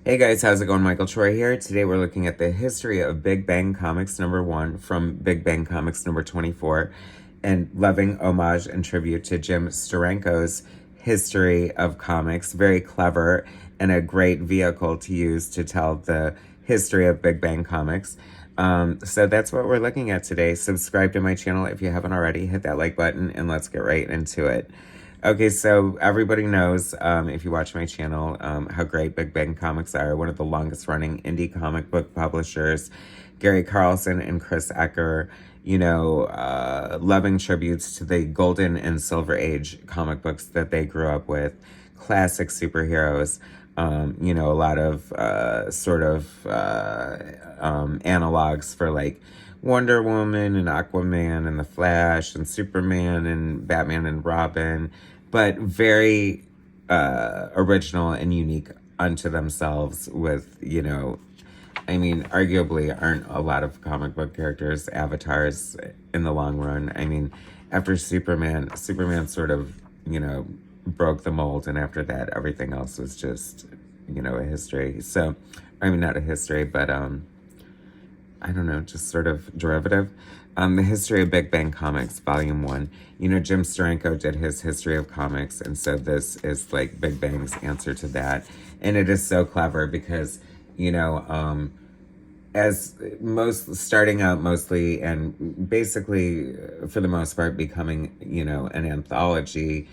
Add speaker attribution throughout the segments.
Speaker 1: Hey guys, how's it going? Michael Troy here. Today we're looking at the history of Big Bang Comics #1 from Big Bang Comics #24 and loving homage and tribute to Jim Steranko's history of comics. Very clever and a great vehicle to use to tell the history of Big Bang Comics. So that's what we're looking at today. Subscribe to my channel if you haven't already. Hit that like button and let's get right into it. Okay, so everybody knows, if you watch my channel, how great Big Bang Comics are. One of the longest running indie comic book publishers, Gary Carlson and Chris Ecker, loving tributes to the golden and silver age comic books that they grew up with, classic superheroes, a lot of analogs for like Wonder Woman and Aquaman and The Flash and Superman and Batman and Robin, but very original and unique unto themselves with, arguably aren't a lot of comic book characters avatars in the long run. After Superman sort of, broke the mold, and after that, everything else was just, a history. So, not a history, but, I don't know, just sort of derivative. The History of Big Bang Comics, Volume 1. Jim Steranko did his History of Comics, and so this is like Big Bang's answer to that. And it is so clever because, starting out mostly and basically for the most part becoming, an anthology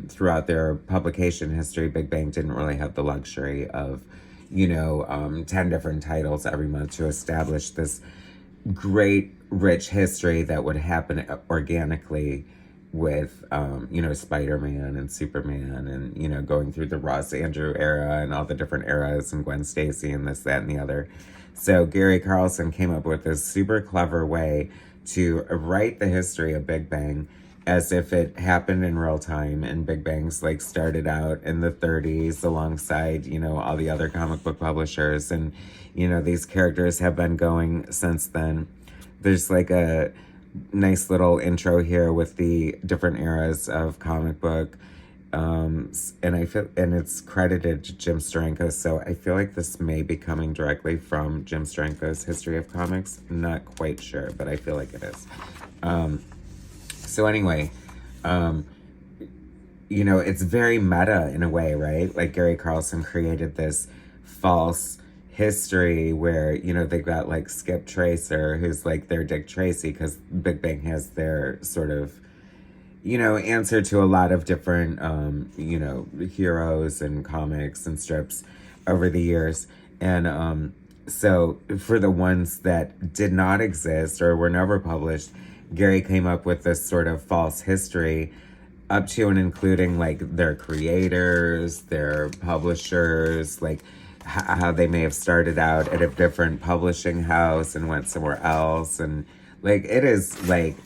Speaker 1: throughout their publication history, Big Bang didn't really have the luxury of 10 different titles every month to establish this great, rich history that would happen organically with, Spider-Man and Superman and, going through the Ross Andrew era and all the different eras and Gwen Stacy and this, that, and the other. So Gary Carlson came up with this super clever way to write the history of Big Bang as if it happened in real time, and Big Bang's like started out in the 30s alongside, all the other comic book publishers, and, these characters have been going since then. There's like a nice little intro here with the different eras of comic book, and it's credited to Jim Steranko, so I feel like this may be coming directly from Jim Steranko's History of Comics. I'm not quite sure, but I feel like it is. So anyway, it's very meta in a way, right? Like Gary Carlson created this false history where, they've got like Skip Tracer, who's like their Dick Tracy, because Big Bang has their sort of, answer to a lot of different, heroes and comics and strips over the years. And so for the ones that did not exist or were never published, Gary came up with this sort of false history up to and including like their creators, their publishers, like how they may have started out at a different publishing house and went somewhere else. And like, it is like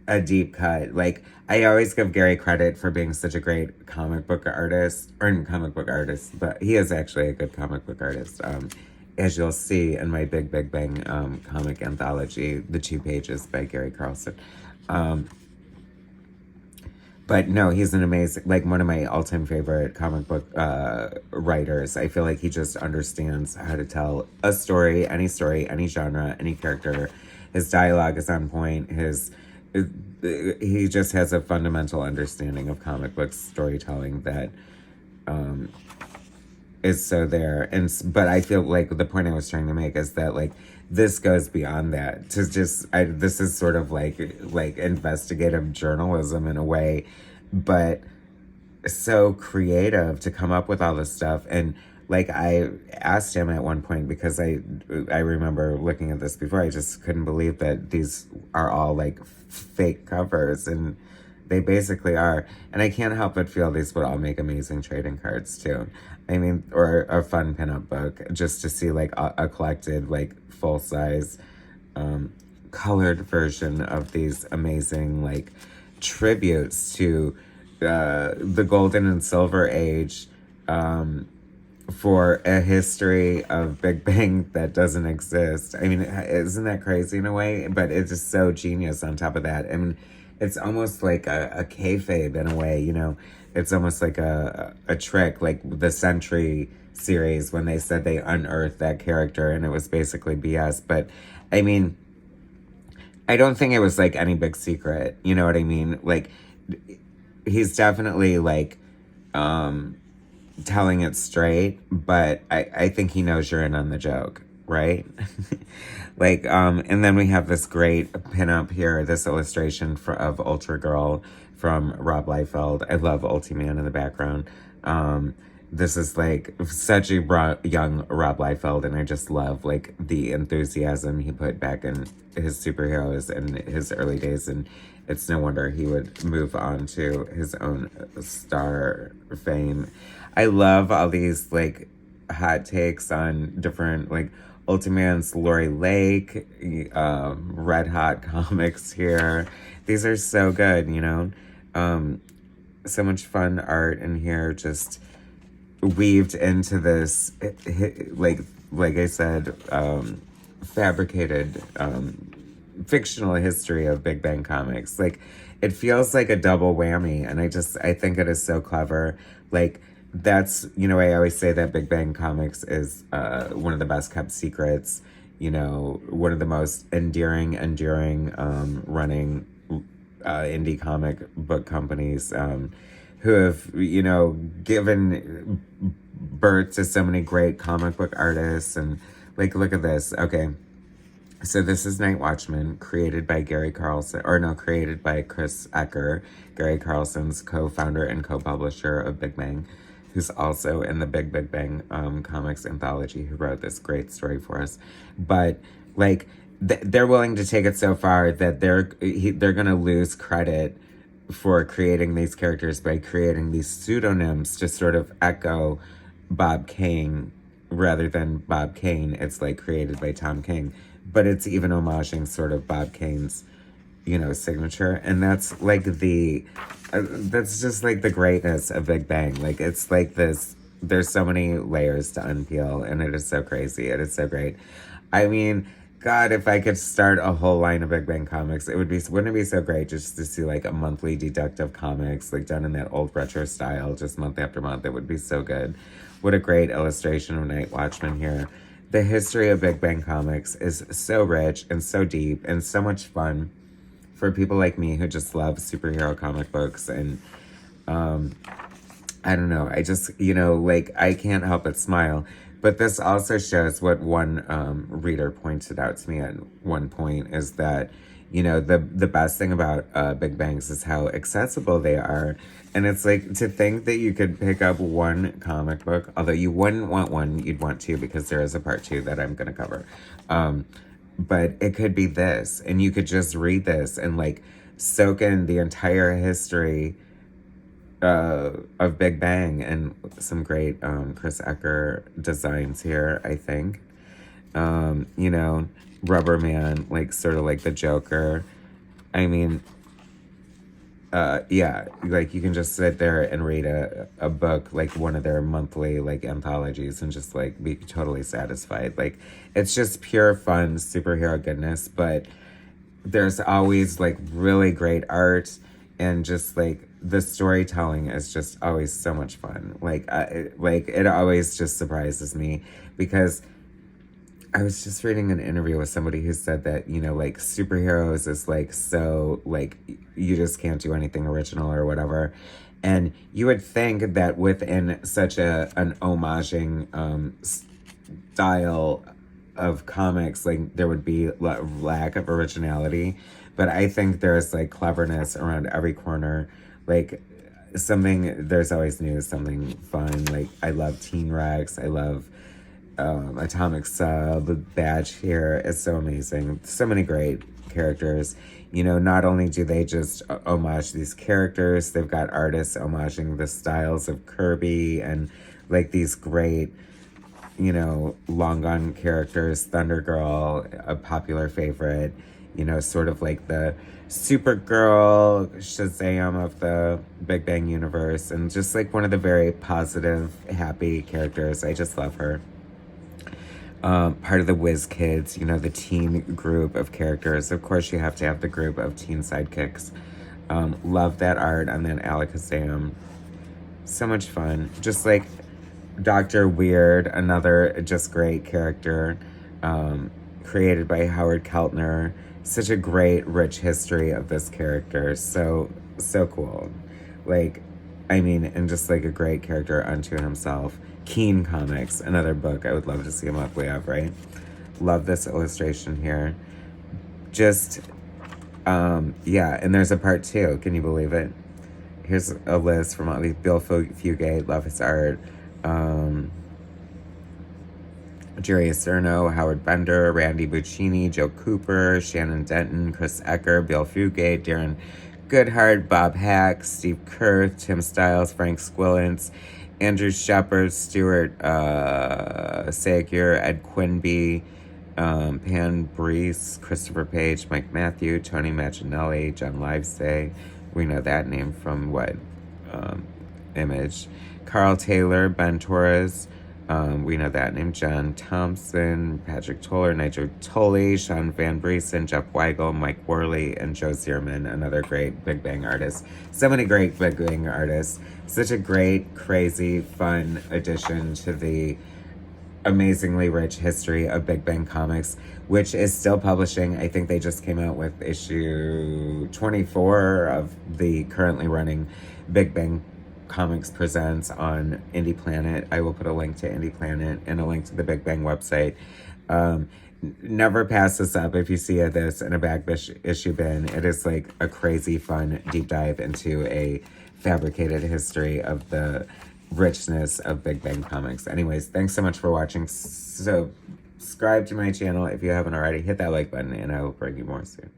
Speaker 1: a deep cut. Like, I always give Gary credit for being such a great comic book artist, but he is actually a good comic book artist. As you'll see in my Big Bang comic anthology, The 2 Pages by Gary Carlson. But no, he's an amazing, like one of my all-time favorite comic book writers. I feel like he just understands how to tell a story, any genre, any character. His dialogue is on point. He just has a fundamental understanding of comic book storytelling that is so there. But I feel like the point I was trying to make is that like this goes beyond that to just this is sort of like investigative journalism in a way, but so creative to come up with all this stuff. And like I asked him at one point, because I remember looking at this before, I just couldn't believe that these are all like fake covers, and they basically are. And I can't help but feel these would all make amazing trading cards too. Or a fun pinup book, just to see like a collected, like full-size colored version of these amazing like tributes to the golden and silver age, for a history of Big Bang that doesn't exist. Isn't that crazy in a way? But it's just so genius on top of that. It's almost like a kayfabe in a way, it's almost like a trick, like the Century series when they said they unearthed that character and it was basically BS. But I mean, I don't think it was like any big secret. You know what I mean? Like, he's definitely like telling it straight, but I think he knows you're in on the joke, right? Like, and then we have this great pinup here, this illustration of Ultra Girl from Rob Liefeld. I love Ultiman in the background. This is like such a young Rob Liefeld, and I just love like the enthusiasm he put back in his superheroes in his early days, and it's no wonder he would move on to his own star fame. I love all these like hot takes on different like Ultiman's Lori Lake, Red Hot comics here. These are so good, you know. So much fun art in here, just weaved into this, like I said, fabricated, fictional history of Big Bang comics. Like, it feels like a double whammy, and I think it is so clever. Like, that's, you know, I always say that Big Bang Comics is one of the best kept secrets, you know, one of the most enduring running indie comic book companies who have, you know, given birth to so many great comic book artists. And like, look at this. Okay, so this is Night Watchman, created by created by Chris Ecker, Gary Carlson's co-founder and co-publisher of Big Bang, who's also in the Big Bang comics anthology, who wrote this great story for us. But like, they're willing to take it so far that they're gonna lose credit for creating these characters by creating these pseudonyms to sort of echo Bob Kane rather than Bob Kane. It's like created by Tom King, but it's even homaging sort of Bob Kane's, you know, signature. And that's like that's just like the greatness of Big Bang. Like, it's like this, there's so many layers to unpeel, and it is so crazy. It is so great. I mean, God, if I could start a whole line of Big Bang comics, wouldn't it be so great just to see like a monthly deductive comics, like done in that old retro style, just month after month? It would be so good. What a great illustration of Night Watchman here. The history of Big Bang comics is so rich and so deep and so much fun for people like me who just love superhero comic books. And I don't know, I just, you know, like, I can't help but smile. But this also shows what one reader pointed out to me at one point, is that, you know, the best thing about Big Bangs is how accessible they are. And it's like, to think that you could pick up one comic book, although you wouldn't want one, you'd want two, because there is a part 2 that I'm going to cover. But it could be this, and you could just read this and like soak in the entire history of Big Bang, and some great Chris Ecker designs here, I think. You know, Rubber Man, like sort of like the Joker. I mean, yeah, like you can just sit there and read a book, like one of their monthly like anthologies, and just like be totally satisfied. Like, it's just pure fun superhero goodness, but there's always like really great art, and just like the storytelling is just always so much fun. Like, it always just surprises me, because I was just reading an interview with somebody who said that, you know, like, superheroes is like, so like, you just can't do anything original or whatever. And you would think that within such an homaging style of comics, like, there would be lack of originality. But I think there's like cleverness around every corner. Like, there's always new, something fun. Like, I love Teen Rex. I love Atomic Sub. Badge here is so amazing. So many great characters. You know, not only do they just homage these characters, they've got artists homaging the styles of Kirby, and like these great, you know, long gun characters. Thunder Girl, a popular favorite, you know, sort of like the Supergirl, Shazam of the Big Bang universe, and just like one of the very positive, happy characters. I just love her. Part of the Whiz Kids, you know, the teen group of characters. Of course, you have to have the group of teen sidekicks. Love that art on that Alakazam. So much fun. Just like Dr. Weird, another just great character, created by Howard Keltner. Such a great, rich history of this character. So cool. Like, I mean, and just like a great character unto himself. Keen Comics, another book I would love to see him up way up, right? Love this illustration here. Just, yeah, and there's a part 2. Can you believe it? Here's a list from all these. Bill Fugate, love his art. Jerry Acerno, Howard Bender, Randy Buccini, Joe Cooper, Shannon Denton, Chris Ecker, Bill Fugate, Darren Goodhart, Bob Hack, Steve Kurth, Tim Stiles, Frank Squillance, Andrew Shepard, Stuart Sagier, Ed Quinby, Pan Brees, Christopher Page, Mike Matthew, Tony Machinelli, John Livesay. We know that name from what? Image. Carl Taylor, Ben Torres. We know that name. John Thompson, Patrick Toller, Nigel Tully, Sean Van Briesen, Jeff Weigel, Mike Worley, and Joe Zierman, another great Big Bang artist. So many great Big Bang artists. Such a great, crazy, fun addition to the amazingly rich history of Big Bang Comics, which is still publishing. I think they just came out with issue 24 of the currently running Big Bang Comics Presents on Indie Planet. I will put a link to Indie Planet and a link to the Big Bang website. Never pass this up if you see this in a back issue bin. It is like a crazy fun deep dive into a fabricated history of the richness of Big Bang Comics. Anyways, thanks so much for watching. So subscribe to my channel if you haven't already. Hit that like button and I will bring you more soon.